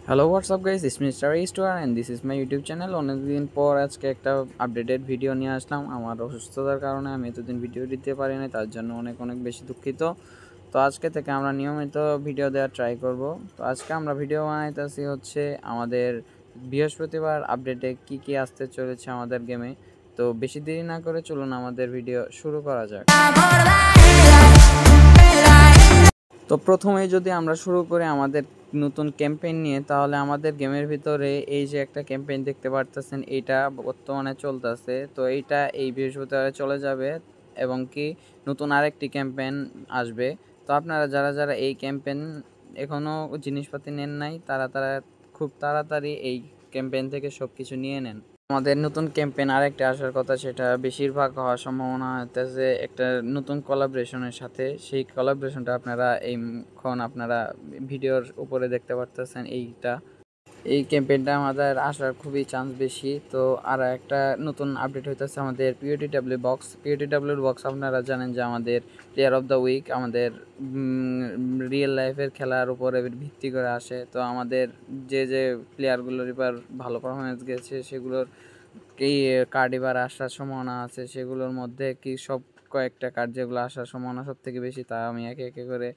Hello WhatsApp guys, it's mister স্টোয়ার and this is my YouTube channel. অনেকদিন পর আজকে একটা আপডেটেড ভিডিও নিয়ে আসলাম। আমার অসুস্থতার কারণে আমি এতদিন ভিডিও দিতে পারি না, তার জন্য অনেক অনেক বেশি দুঃখিত। তো আজকে থেকে আমরা নিয়মিত ভিডিও দেওয়ার ট্রাই করব। তো আজকে আমরা ভিডিও বানাইতেছি হচ্ছে আমাদের বৃহস্পতিবার আপডেটে কি কি আসতে চলেছে আমাদের গেমে। তো বেশি দেরি না করে চলুন আমাদের ভিডিও শুরু করা যাক। তো প্রথমেই যদি আমরা শুরু করি আমাদের নতুন ক্যাম্পেইন নিয়ে, তাহলে আমাদের গেমের ভিতরে এই যে একটা ক্যাম্পেইন দেখতে পারতেছেন, এইটা বর্তমানে চলতেছে। তো এইটা এই বৃহস্পতিবারে চলে যাবে এবং কি নতুন আরেকটি ক্যাম্পেইন আসবে। তো আপনারা যারা যারা এই ক্যাম্পেইন এখনও জিনিসপাতি নেন নাই, তারা খুব তাড়াতাড়ি এই ক্যাম্পেইন থেকে সব কিছু নিয়ে নেন। আমাদের নতুন ক্যাম্পেইন আরেকটা আসার কথা, সেটা বেশিরভাগ হওয়ার সম্ভাবনা হইতেছে একটা নতুন কোলাবরেশনের সাথে। সেই কোলাবরেশনটা আপনারা আপনারা ভিডিওর উপরে দেখতে পারতেছেন। এই ক্যাম্পেইনটা আমাদের আসার খুবই চান্স বেশি। তো আর একটা নতুন আপডেট হইতেছে আমাদের পিওটিডাব্লিউ বক্স। আপনারা জানেন যে আমাদের প্লেয়ার অফ দ্য উইক আমাদের রিয়েল লাইফের খেলার উপরে ভিত্তি করে আসে। তো আমাদের যে যে প্লেয়ারগুলোর এবার ভালো পারফরমেন্স গেছে, সেগুলোর এই কার্ড এবার আসার সম্ভাবনা আছে। সেগুলোর মধ্যে কি সব কয়েকটা কার্ড যেগুলো আসার সম্ভাবনা সব থেকে বেশি, তা আমি একে একে করে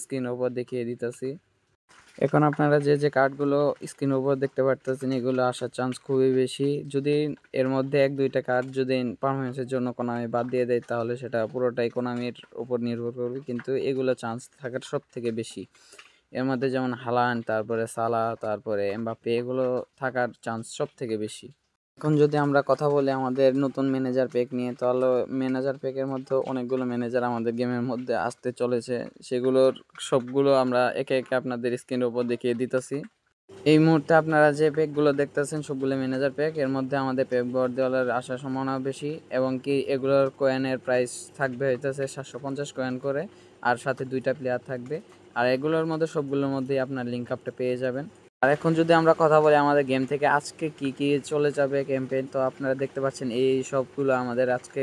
স্ক্রিনের উপর দেখিয়ে দিতেছি। এখন আপনারা যে যে কার্ডগুলো স্ক্রিনের উপর দেখতে পারতেছেন, এগুলো আসার চান্স খুবই বেশি। যদি এর মধ্যে এক দুইটা কার্ড যদি পারফরমেন্সের জন্য কোনামি বাদ দিয়ে দেয়, তাহলে সেটা পুরোটাই কোনামির উপর নির্ভর করবে, কিন্তু এগুলো চান্স থাকার সব থেকে বেশি। এর মধ্যে যেমন হালান্ড, তারপরে সালাহ, তারপরে এমবাপ্পে, এগুলো থাকার চান্স সব থেকে বেশি। এখন যদি আমরা কথা বলি আমাদের নতুন ম্যানেজার প্যাক নিয়ে, তাহলে ম্যানেজার প্যাকের মধ্যে অনেকগুলো ম্যানেজার আমাদের গেমের মধ্যে আসতে চলেছে। সেগুলোর সবগুলো আমরা একে একে আপনাদের স্ক্রিনের উপর দেখিয়ে দিতেছি। এই মুহূর্তে আপনারা যে প্যাকগুলো দেখতেছেন সবগুলো ম্যানেজার প্যাক। এর মধ্যে আমাদের প্যাক বর্দিওয়ালার আসার সম্ভাবনা বেশি এবং কি এগুলোর কয়েনের প্রাইস থাকবে হইতেছে 750 কয়েন করে, আর সাথে 2টা প্লেয়ার থাকবে। আর এগুলোর মধ্যে সবগুলোর মধ্যেই আপনার লিঙ্ক আপটা পেয়ে যাবেন। আর এখন যদি আমরা কথা বলি আমাদের গেম থেকে আজকে কি কি চলে যাবে ক্যাম্পেইন, তো আপনারা দেখতে পাচ্ছেন এই সবগুলো আমাদের আজকে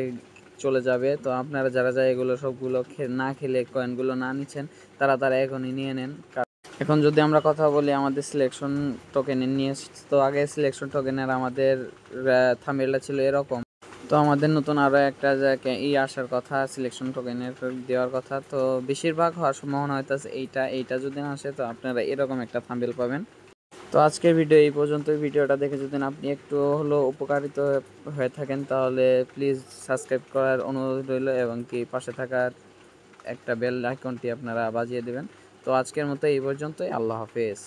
চলে যাবে। তো আপনারা যারা এগুলো সবগুলো না খেলে কয়েনগুলো না নিচ্ছেন, তারা এখনই নিয়ে নেন। এখন যদি আমরা কথা বলি আমাদের সিলেকশন টোকেনের নিয়ে, তো আগে সিলেকশন টোকেনের আমাদের থাম্বনেইলটা ছিল এরকম। তো আমাদের নতুন আরও একটা আসার কথা, সিলেকশন টোকেনের দেওয়ার কথা। তো বেশিরভাগ হওয়ার সম্ভাবনা হইতেছে এইটা যদি না আসে, তো আপনারা এরকম একটা থাম্বনেইল পাবেন। তো আজকের ভিডিও এই পর্যন্ত। ভিডিওটা দেখে যদি আপনি একটু হলেও উপকারিত হয়ে থাকেন, তাহলে প্লিজ সাবস্ক্রাইব করার অনুরোধ রইল এবং কি পাশে থাকার একটা বেল আইকনটি আপনারা বাজিয়ে দেবেন। তো আজকের মতো এই পর্যন্তই। আল্লাহ হাফেজ।